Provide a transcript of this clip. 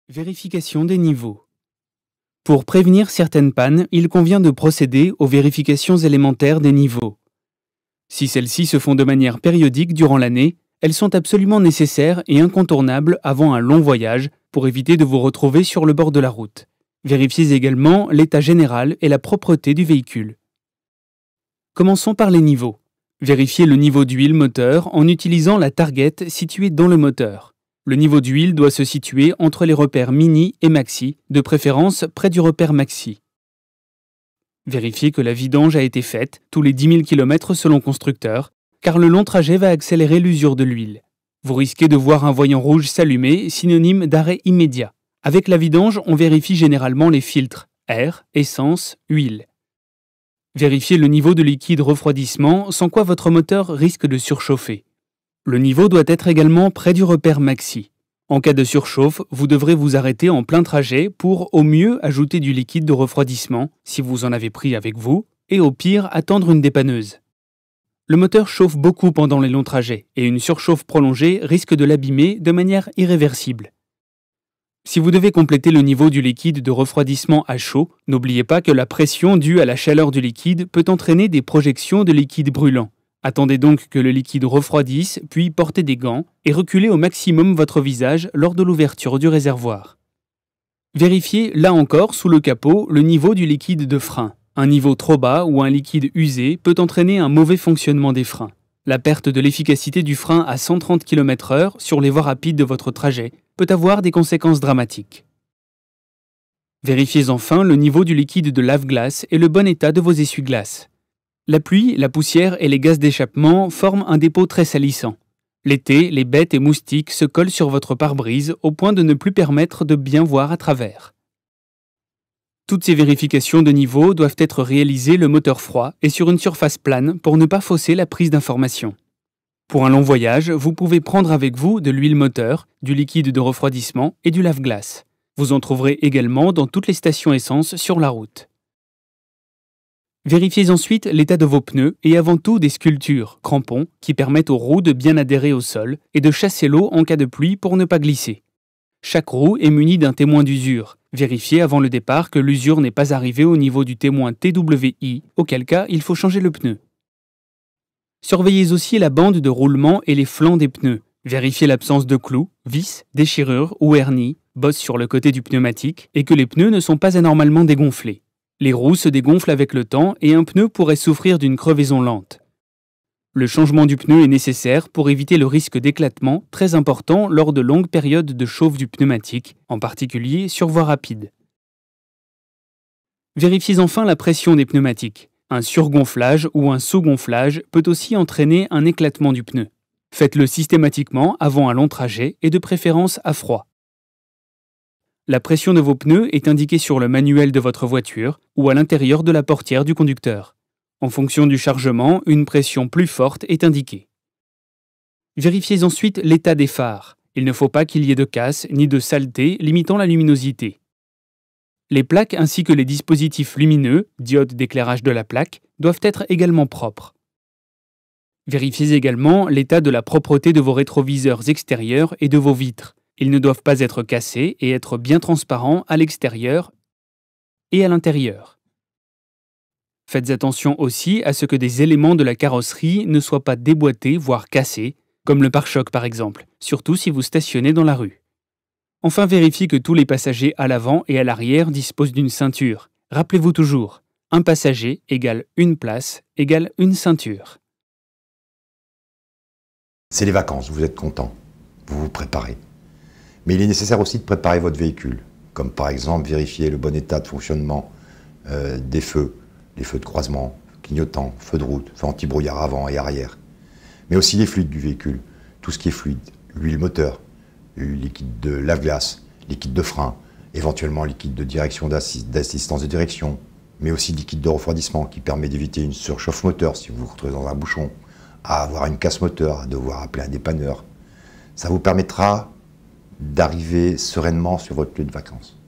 Vérification des niveaux. Pour prévenir certaines pannes, il convient de procéder aux vérifications élémentaires des niveaux. Si celles-ci se font de manière périodique durant l'année, elles sont absolument nécessaires et incontournables avant un long voyage pour éviter de vous retrouver sur le bord de la route. Vérifiez également l'état général et la propreté du véhicule. Commençons par les niveaux. Vérifiez le niveau d'huile moteur en utilisant la target située dans le moteur. Le niveau d'huile doit se situer entre les repères mini et maxi, de préférence près du repère maxi. Vérifiez que la vidange a été faite tous les 10 000 km selon constructeur, car le long trajet va accélérer l'usure de l'huile. Vous risquez de voir un voyant rouge s'allumer, synonyme d'arrêt immédiat. Avec la vidange, on vérifie généralement les filtres, air, essence, huile. Vérifiez le niveau de liquide refroidissement, sans quoi votre moteur risque de surchauffer. Le niveau doit être également près du repère maxi. En cas de surchauffe, vous devrez vous arrêter en plein trajet pour au mieux ajouter du liquide de refroidissement, si vous en avez pris avec vous, et au pire attendre une dépanneuse. Le moteur chauffe beaucoup pendant les longs trajets, et une surchauffe prolongée risque de l'abîmer de manière irréversible. Si vous devez compléter le niveau du liquide de refroidissement à chaud, n'oubliez pas que la pression due à la chaleur du liquide peut entraîner des projections de liquide brûlant. Attendez donc que le liquide refroidisse, puis portez des gants et reculez au maximum votre visage lors de l'ouverture du réservoir. Vérifiez, là encore, sous le capot, le niveau du liquide de frein. Un niveau trop bas ou un liquide usé peut entraîner un mauvais fonctionnement des freins. La perte de l'efficacité du frein à 130 km/h sur les voies rapides de votre trajet peut avoir des conséquences dramatiques. Vérifiez enfin le niveau du liquide de lave-glace et le bon état de vos essuie-glaces. La pluie, la poussière et les gaz d'échappement forment un dépôt très salissant. L'été, les bêtes et moustiques se collent sur votre pare-brise au point de ne plus permettre de bien voir à travers. Toutes ces vérifications de niveau doivent être réalisées le moteur froid et sur une surface plane pour ne pas fausser la prise d'information. Pour un long voyage, vous pouvez prendre avec vous de l'huile moteur, du liquide de refroidissement et du lave-glace. Vous en trouverez également dans toutes les stations essence sur la route. Vérifiez ensuite l'état de vos pneus et avant tout des sculptures, crampons, qui permettent aux roues de bien adhérer au sol et de chasser l'eau en cas de pluie pour ne pas glisser. Chaque roue est munie d'un témoin d'usure. Vérifiez avant le départ que l'usure n'est pas arrivée au niveau du témoin TWI, auquel cas il faut changer le pneu. Surveillez aussi la bande de roulement et les flancs des pneus. Vérifiez l'absence de clous, vis, déchirures ou hernies, bosses sur le côté du pneumatique et que les pneus ne sont pas anormalement dégonflés. Les roues se dégonflent avec le temps et un pneu pourrait souffrir d'une crevaison lente. Le changement du pneu est nécessaire pour éviter le risque d'éclatement très important lors de longues périodes de chauffe du pneumatique, en particulier sur voie rapide. Vérifiez enfin la pression des pneumatiques. Un surgonflage ou un sous-gonflage peut aussi entraîner un éclatement du pneu. Faites-le systématiquement avant un long trajet et de préférence à froid. La pression de vos pneus est indiquée sur le manuel de votre voiture ou à l'intérieur de la portière du conducteur. En fonction du chargement, une pression plus forte est indiquée. Vérifiez ensuite l'état des phares. Il ne faut pas qu'il y ait de casse ni de saleté limitant la luminosité. Les plaques ainsi que les dispositifs lumineux, diodes d'éclairage de la plaque, doivent être également propres. Vérifiez également l'état de la propreté de vos rétroviseurs extérieurs et de vos vitres. Ils ne doivent pas être cassés et être bien transparents à l'extérieur et à l'intérieur. Faites attention aussi à ce que des éléments de la carrosserie ne soient pas déboîtés, voire cassés, comme le pare-choc par exemple, surtout si vous stationnez dans la rue. Enfin, vérifiez que tous les passagers à l'avant et à l'arrière disposent d'une ceinture. Rappelez-vous toujours, un passager égale une place égale une ceinture. C'est les vacances, vous êtes content, vous vous préparez. Mais il est nécessaire aussi de préparer votre véhicule, comme par exemple vérifier le bon état de fonctionnement des feux, les feux de croisement, clignotants, feux de route, feux anti-brouillard avant et arrière. Mais aussi les fluides du véhicule, tout ce qui est fluide, l'huile moteur, le liquide de lave-glace, liquide de frein, éventuellement liquide de direction d'assistance de direction, mais aussi liquide de refroidissement qui permet d'éviter une surchauffe moteur si vous vous retrouvez dans un bouchon, à avoir une casse moteur, à devoir appeler un dépanneur. Ça vous permettra d'arriver sereinement sur votre lieu de vacances.